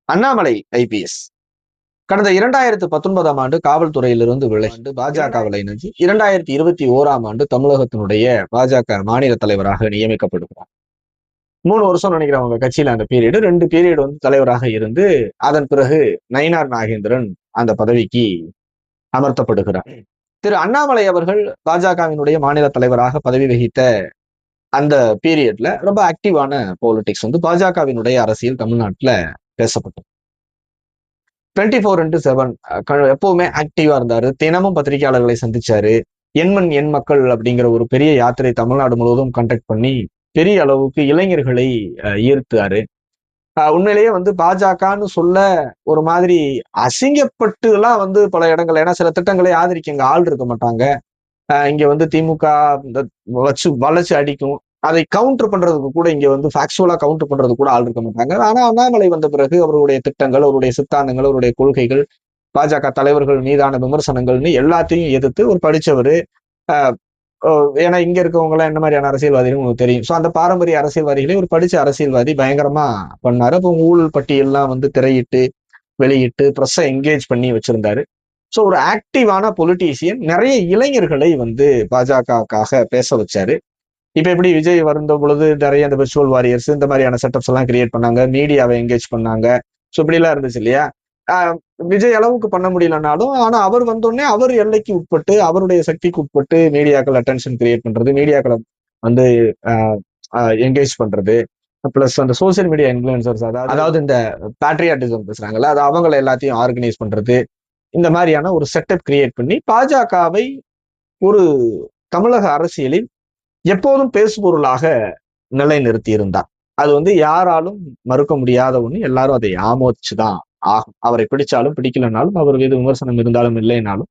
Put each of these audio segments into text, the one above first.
Annamalai IPS கடந்த 2019ஆம் ஆண்டு காவல்துறையிலிருந்து விலகி பாஜகவில் இணைஞ்சு 2021ஆம் ஆண்டு தமிழகத்தினுடைய பாஜக மாநில தலைவராக நியமிக்கப்படுகிறார். 3 வருஷம் நினைக்கிறேன் அவங்க கட்சியில அந்த பீரியடு 2 பீரியட் வந்து தலைவராக இருந்து அதன் பிறகு நயினார் நாகேந்திரன் அந்த பதவிக்கு அமர்த்தப்படுகிறார். திரு அண்ணாமலை அவர்கள் பாஜகவினுடைய மாநில தலைவராக பதவி வகித்த அந்த பீரியட்ல ரொம்ப ஆக்டிவான பாலிடிக்ஸ் வந்து பாஜகவினுடைய அரசியல் தமிழ்நாட்டுல பேசப்பட்டது. 24x7 எப்பவுமே ஆக்டிவா இருந்தாரு. தினமும் பத்திரிகையாளர்களை சந்திச்சாரு. எண்மண் எண் மக்கள் அப்படிங்கிற ஒரு பெரிய யாத்திரை தமிழ்நாடு முழுவதும் கண்டக்ட் பண்ணி பெரிய அளவுக்கு இளைஞர்களை ஈர்த்தாரு. உண்மையிலேயே வந்து பாஜகன்னு சொல்ல ஒரு மாதிரி அசிங்கப்பட்டு எல்லாம் வந்து பல இடங்கள், ஏன்னா சில திட்டங்களை ஆதரிக்க இங்க ஆள் இருக்க மாட்டாங்க. இங்க வந்து திமுக வளைச்சு அடிக்கும். அதை கவுண்டர் பண்றதுக்கு கூட இங்க வந்து ஃபேக்சுவலா கவுண்டர் பண்றது கூட ஆள் இருக்க மாட்டாங்க. ஆனா அண்ணாமலை வந்த பிறகு அவருடைய திட்டங்கள், அவருடைய சித்தாந்தங்கள், அவருடைய கொள்கைகள், பாஜக தலைவர்கள் மீதான விமர்சனங்கள்னு எல்லாத்தையும் எதிர்த்து ஒரு படிச்சவரு. ஏன்னா இங்க இருக்கவங்க எல்லாம் என்ன மாதிரியான அரசியல்வாதிகள் உங்களுக்கு தெரியும். சோ அந்த பாரம்பரிய அரசியல்வாதிகளே ஒரு படிச்ச அரசியல்வாதி பயங்கரமா பண்ணாரு. அப்போ ஊழல் பட்டியல்லாம் வந்து திரையிட்டு வெளியிட்டு ப்ரெஸ்ஸை என்கேஜ் பண்ணி வச்சிருந்தாரு. சோ ஒரு ஆக்டிவான பொலிட்டீசியன். நிறைய இளைஞர்களை வந்து பாஜகவுக்காக பேச வச்சாரு. இப்ப எப்படி விஜய் வந்த பொழுது நிறைய அந்த விர்ச்சுவல் வாரியர்ஸ் இந்த மாதிரியான செட்டப்ஸ் எல்லாம் கிரியேட் பண்ணாங்க, மீடியாவை என்கேஜ் பண்ணாங்க. சோ இப்படி எல்லாம் இருந்துச்சு இல்லையா? விஜய் அளவுக்கு பண்ண முடியலனாலும், ஆனா அவர் வந்தோடனே அவர் எல்லைக்கு உட்பட்டு, அவருடைய சக்திக்கு உட்பட்டு மீடியாக்கள் அட்டென்ஷன் கிரியேட் பண்றது, மீடியாக்களை வந்து என்கேஜ் பண்றது, பிளஸ் அந்த சோசியல் மீடியா இன்ஃபுளுசர்ஸ், அதாவது இந்த பேட்ரியாட்டிசம் பேசுறாங்கல்ல, அது அவங்களை எல்லாத்தையும் ஆர்கனைஸ் பண்றது, இந்த மாதிரியான ஒரு செட்டப் கிரியேட் பண்ணி பாஜகவை ஒரு தமிழக அரசியலில் எப்போதும் பேசுபொருளாக நிலைநிறுத்தி இருந்தார். அது வந்து யாராலும் மறுக்க முடியாத ஒண்ணு. எல்லாரும் அதை ஆமோதிச்சுதான் ஆகும். அவரை பிடிச்சாலும் பிடிக்கலனாலும், அவர் மீது விமர்சனம் இருந்தாலும் இல்லைனாலும்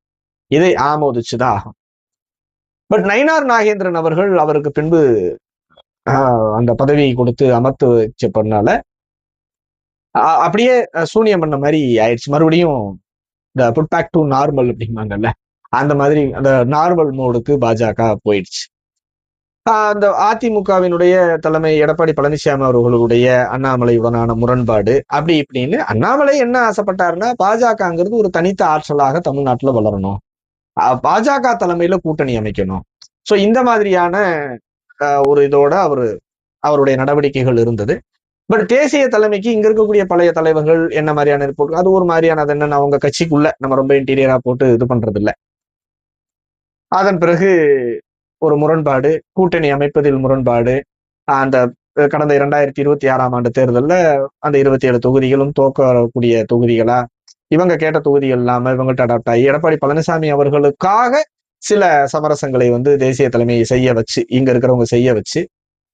இதை ஆமோதிச்சுதான் ஆகும். பட் நயினார் நாகேந்திரன் அவர்கள் அவருக்கு பின்பு அந்த பதவியை கொடுத்து அமர்த்து வச்சப்பனால அப்படியே சூனியம் பண்ண மாதிரி ஆயிடுச்சு. மறுபடியும் இந்த புட் பேக் டு நார்மல் அப்படிம்பாங்கல்ல, அந்த மாதிரி அந்த நார்மல் மோடுக்கு பாஜக போயிடுச்சு. அந்த அதிமுகவினுடைய தலைமை எடப்பாடி பழனிசாமி அவர்களுடைய அண்ணாமலையுடனான முரண்பாடு அப்படி இப்படின்னு அண்ணாமலை என்ன ஆசைப்பட்டாருன்னா, பாஜகங்கிறது ஒரு தனித்த ஆற்றலாக தமிழ்நாட்டுல வளரணும், பாஜக தலைமையில கூட்டணி அமைக்கணும். சோ இந்த மாதிரியான ஒரு இதோட அவருடைய நடவடிக்கைகள் இருந்தது. பட் தேசிய தலைமைக்கு இங்க இருக்கக்கூடிய பழைய தலைவர்கள் என்ன மாதிரியான ரிப்போர்ட், அது ஒரு மாதிரியான, அது என்னன்னு அவங்க கட்சிக்குள்ள நம்ம ரொம்ப இன்டீரியரா போட்டு இது பண்றது இல்லை. அதன் பிறகு ஒரு முரண்பாடு, கூட்டணி அமைப்பதில் முரண்பாடு. அந்த கடந்த 2026ஆம் ஆண்டு தேர்தலில் அந்த 27 தொகுதிகளும் தோக்கக்கூடிய தொகுதிகளா, இவங்க கேட்ட தொகுதிகள் இல்லாம இவங்கள்ட்ட அடாப்ட் ஆகி எடப்பாடி பழனிசாமி அவர்களுக்காக சில சமரசங்களை வந்து தேசிய தலைமையை செய்ய வச்சு, இங்க இருக்கிறவங்க செய்ய வச்சு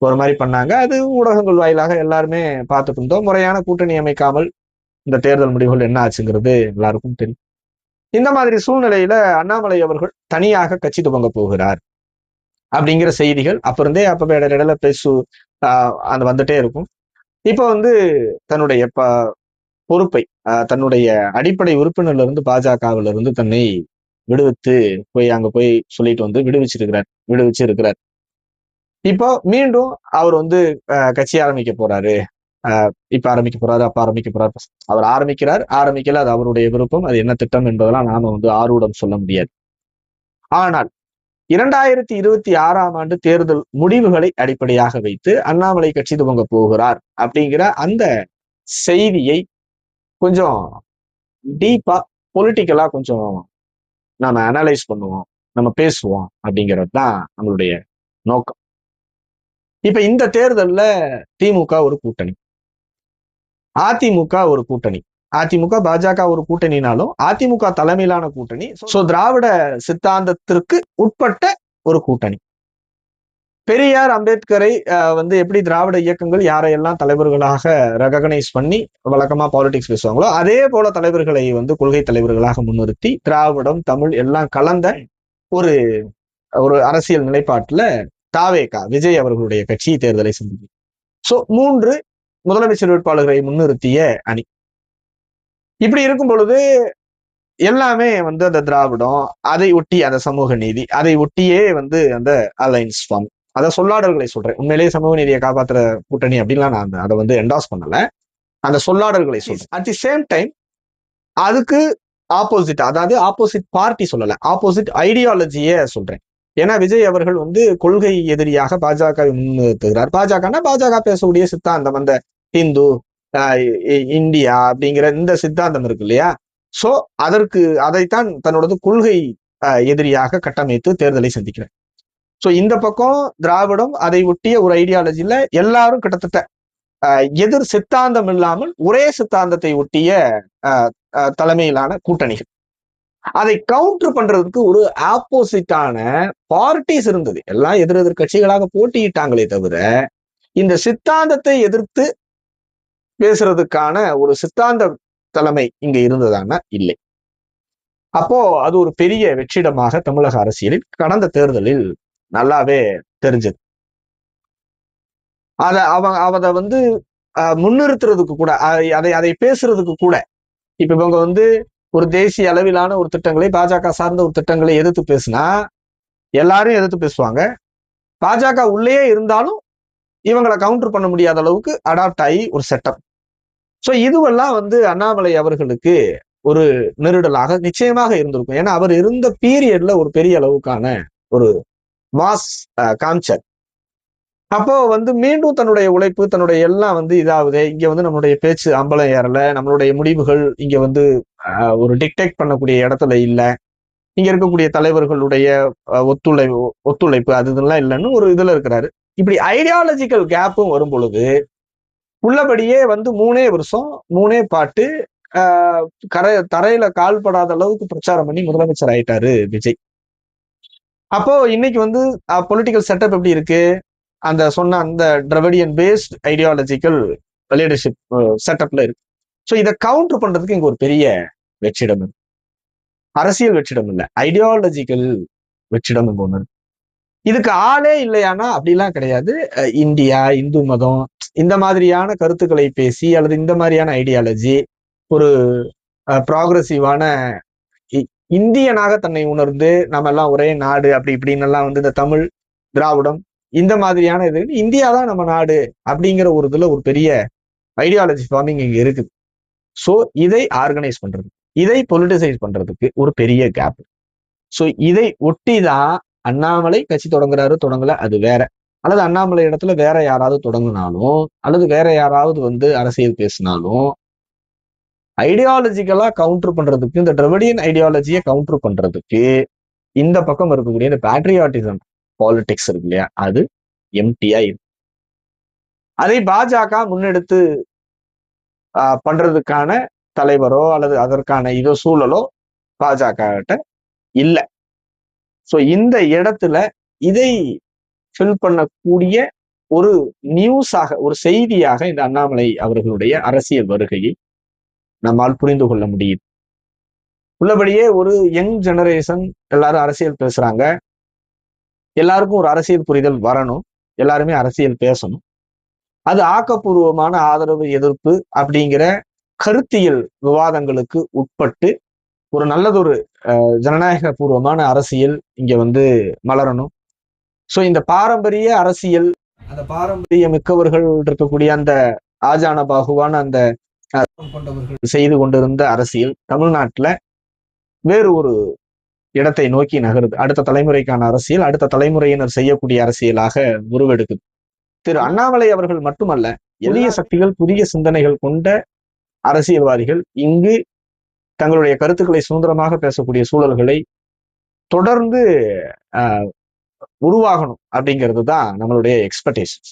ஒரு மாதிரி பண்ணாங்க. அது ஊடகங்கள் வாயிலாக எல்லாருமே பார்த்துட்டு இருந்தோம். முறையான கூட்டணி அமைக்காமல் இந்த தேர்தல் முடிவுகள் என்ன ஆச்சுங்கிறது எல்லாருக்கும் தெரியும். இந்த மாதிரி சூழ்நிலையில அண்ணாமலை அவர்கள் தனியாக கட்சி துவங்க போகிறார் அப்படிங்கிற செய்திகள் அப்ப இருந்தே அப்ப இடையில அந்த வந்துட்டே இருக்கும். இப்ப வந்து தன்னுடைய பொறுப்பை, தன்னுடைய அடிப்படை உறுப்பினர்ல இருந்து பாஜகவில இருந்து தன்னை விடுவித்து அங்க போய் சொல்லிட்டு வந்து விடுவிச்சிருக்கிறார். இப்போ மீண்டும் அவர் வந்து கட்சி ஆரம்பிக்க போறாரு. இப்ப ஆரம்பிக்க போறாரு, அப்ப ஆரம்பிக்க போறாரு. அவர் ஆரம்பிக்கல, அது அவருடைய விருப்பம். அது என்ன திட்டம் என்பதெல்லாம் நாம வந்து ஆர்வம் சொல்ல முடியாது. ஆனால் 2026ஆம் ஆண்டு தேர்தல் முடிவுகளை அடிப்படையாக வைத்து அண்ணாமலை கட்சி துவங்க போகிறார் அப்படிங்கிற அந்த செய்தியை கொஞ்சம் டீப்பா பொலிட்டிக்கலா கொஞ்சம் நாம அனலைஸ் பண்ணுவோம், நம்ம பேசுவோம் அப்படிங்கிறது தான் நம்மளுடைய நோக்கம். இப்ப இந்த தேர்தல்ல திமுக ஒரு கூட்டணி, அதிமுக ஒரு கூட்டணி. அதிமுக பாஜக ஒரு கூட்டணினாலும் அதிமுக தலைமையிலான கூட்டணி. சோ திராவிட சித்தாந்தத்திற்கு உட்பட்ட ஒரு கூட்டணி. பெரியார், அம்பேத்கரை வந்து எப்படி திராவிட இயக்கங்கள் யாரையெல்லாம் தலைவர்களாக ரெகனைஸ் பண்ணி வழக்கமா பாலிடிக்ஸ் பேசுவாங்களோ, அதே போல தலைவர்களை வந்து கொள்கை தலைவர்களாக முன்னிறுத்தி திராவிடம் தமிழ் எல்லாம் கலந்த ஒரு ஒரு அரசியல் நிலைப்பாட்டுல தாவேகா விஜய் அவர்களுடைய கட்சி தேர்தலை சந்திக்கும். சோ 3 முதலமைச்சர் வேட்பாளர்களை முன்னிறுத்திய அணி. இப்படி இருக்கும் பொழுது எல்லாமே வந்து அந்த திராவிடம், அதை ஒட்டி அந்த சமூக நீதி, அதை ஒட்டியே வந்து அந்த அலைன்ஸ் ஃபார்ம். அத சொல்லாடல்களை சொல்றேன். உண்மையிலேயே சமூக நீதியை காப்பாற்றுற கூட்டணி அப்படின்லாம் நான் அதை வந்து என்டாஸ் பண்ணல. அந்த சொல்லாடல்களை சொல்றேன். அட் தி சேம் டைம் அதுக்கு ஆப்போசிட், அதாவது ஆப்போசிட் பார்ட்டி சொல்லல, ஆப்போசிட் ஐடியாலஜிய சொல்றேன். ஏன்னா விஜய் அவர்கள் வந்து கொள்கை எதிரியாக பாஜகவை முன்னிறுத்துகிறார். பாஜகனா பாஜக பேசக்கூடிய சித்தாந்தம், அந்த இந்து இந்தியா அப்படிங்கிற இந்த சித்தாந்தம் இருக்கு இல்லையா? சோ அதைத்தான் தன்னோட கொள்கை எதிரியாக கட்டமைத்து தேர்தலை சந்திக்கிறேன். சோ இந்த பக்கம் திராவிடம், அதை ஒட்டிய ஒரு ஐடியாலஜில எல்லாரும் கிட்டத்தட்ட எதிர் சித்தாந்தம் இல்லாமல் ஒரே சித்தாந்தத்தை ஒட்டிய தலைமையிலான கூட்டணிகள். அதை கவுண்டர் பண்றதுக்கு ஒரு ஆப்போசிட்டான பார்ட்டிஸ் இருந்தது. எல்லாம் எதிர் கட்சிகளாக போட்டியிட்டாங்களே தவிர இந்த சித்தாந்தத்தை எதிர்த்து பேசுறதுக்கான ஒரு சித்தாந்த தலைமை இங்க இருந்ததானா இல்லை. அப்போ அது ஒரு பெரிய வெற்றிடமாக தமிழக அரசியலில் கடந்த தேர்தலில் நல்லாவே தெரிஞ்சது. அதை வந்து முன்னிறுத்துறதுக்கு கூட, அதை பேசுறதுக்கு கூட இப்ப இவங்க வந்து ஒரு தேசிய அளவிலான ஒரு திட்டங்களை, பாஜக சார்ந்த ஒரு திட்டங்களை எதிர்த்து பேசினா எல்லாரும் எதிர்த்து பேசுவாங்க. பாஜக உள்ளே இருந்தாலும் இவங்களை கவுண்டர் பண்ண முடியாத அளவுக்கு அடாப்ட் ஆகி ஒரு செட்டப். சோ இதுவெல்லாம் வந்து அண்ணாமலை அவர்களுக்கு ஒரு நெருடலாக நிச்சயமாக இருந்திருக்கும். ஏன்னா அவர் இருந்த பீரியட்ல ஒரு பெரிய அளவுக்கான ஒரு மாஸ் காமிச்சார். அப்போ வந்து மீண்டும் தன்னுடைய உழைப்பு, தன்னுடைய எல்லாம் வந்து இதாவது இங்க வந்து நம்மளுடைய பேச்சு அம்பலம் ஏறல, நம்மளுடைய முடிவுகள் இங்க வந்து ஒரு டிக்டேட் பண்ணக்கூடிய இடத்துல இல்ல, இங்க இருக்கக்கூடிய தலைவர்களுடைய ஒத்துழைப்பு அது இதெல்லாம் இல்லைன்னு ஒரு இதுல இருக்கிறாரு. இப்படி ஐடியாலஜிக்கல் கேப்பும் வரும் பொழுது உள்ளபடியே வந்து 3 வருஷம் 3 பாட்டு தரையில கால்படாத அளவுக்கு பிரச்சாரம் பண்ணி முதலமைச்சர் ஆயிட்டாரு விஜய். அப்போ இன்னைக்கு வந்து பொலிட்டிக்கல் செட்டப் எப்படி இருக்கு? அந்த சொன்ன அந்த டிராவிடியன் பேஸ்ட் ஐடியாலஜிக்கல் லீடர்ஷிப் செட்டப்ல இருக்கு. சோ இதை கவுண்டர் பண்றதுக்கு இங்க ஒரு பெரிய வெற்றிடம் இருக்கு. அரசியல் வெற்றிடம் இல்ல, ஐடியாலஜிக்கல் வெற்றிடம் இங்க ஒண்ணு. இதுக்கு ஆளே இல்லையானா அப்படிலாம் கிடையாது. இந்தியா, இந்து மதம், இந்த மாதிரியான கருத்துக்களை பேசி அல்லது இந்த மாதிரியான ஐடியாலஜி, ஒரு ப்ராக்ரசிவான இந்தியனாக தன்னை உணர்ந்து நம்ம எல்லாம் ஒரே நாடு அப்படி இப்படின்னு எல்லாம் வந்து இந்த தமிழ், திராவிடம் இந்த மாதிரியான இது இந்தியா தான் நம்ம நாடு அப்படிங்கிற ஒரு இதுல ஒரு பெரிய ஐடியாலஜி ஃபார்மிங் இங்க இருக்குது. சோ இதை ஆர்கனைஸ் பண்றது, இதை பொலிட்டிசைஸ் பண்றதுக்கு ஒரு பெரிய கேப். சோ இதை ஒட்டிதான் அண்ணாமலை கட்சி தொடங்கல, அது வேற. அல்லது அண்ணாமலை இடத்துல வேற யாராவது தொடங்கினாலும் அல்லது வேற யாராவது வந்து அரசியல் பேசினாலும் ஐடியாலஜிக்கலா கவுண்டர் பண்றதுக்கு, இந்த டிராவிடியன் ஐடியாலஜியை கவுண்டர் பண்றதுக்கு இந்த பக்கம் இருக்கக்கூடிய இந்த பேட்ரியாட்டிசம் பாலிடிக்ஸ் இருக்கு இல்லையா, அது எம்டியா இருக்கு. அதை பாஜக முன்னெடுத்து பண்றதுக்கான தலைவரோ அல்லது அதற்கான இதோ சூழலோ பாஜக கிட்ட இல்ல. சோ இந்த இடத்துல இதை ஃபில் பண்ணக்கூடிய ஒரு நியூஸாக, ஒரு செய்தியாக இந்த அண்ணாமலை அவர்களுடைய அரசியல் வருகையை நம்மால் புரிந்து கொள்ள முடியுது. உள்ளபடியே ஒரு யங் ஜெனரேஷன் எல்லாரும் அரசியல் பேசுறாங்க. எல்லாருக்கும் ஒரு அரசியல் புரிதல் வரணும், எல்லாருமே அரசியல் பேசணும். அது ஆக்கப்பூர்வமான ஆதரவு, எதிர்ப்பு அப்படிங்கிற கருத்தியல் விவாதங்களுக்கு உட்பட்டு ஒரு நல்லதொரு ஜனநாயக பூர்வமான அரசியல் இங்க வந்து மலரணும். சோ இந்த பாரம்பரிய அரசியல், அந்த பாரம்பரிய மிக்கவர்கள் இருக்கக்கூடிய அந்த ஆஜான பாகுவான அந்த கொண்டவர்கள் செய்து கொண்டிருந்த அரசியல் தமிழ்நாட்டுல வேறு ஒரு இடத்தை நோக்கி நகருது. அடுத்த தலைமுறைக்கான அரசியல், அடுத்த தலைமுறையினர் செய்யக்கூடிய அரசியலாக உருவெடுக்குது. திரு அண்ணாமலை அவர்கள் மட்டுமல்ல, எளிய சக்திகள், புதிய சிந்தனைகள் கொண்ட அரசியல்வாதிகள் இங்கு தங்களுடைய கருத்துக்களை சுதந்திரமாக பேசக்கூடிய சூழல்களை தொடர்ந்து உருவாகணும் அப்படிங்கிறது தான் நம்மளுடைய எக்ஸ்பெக்டேஷன்ஸ்.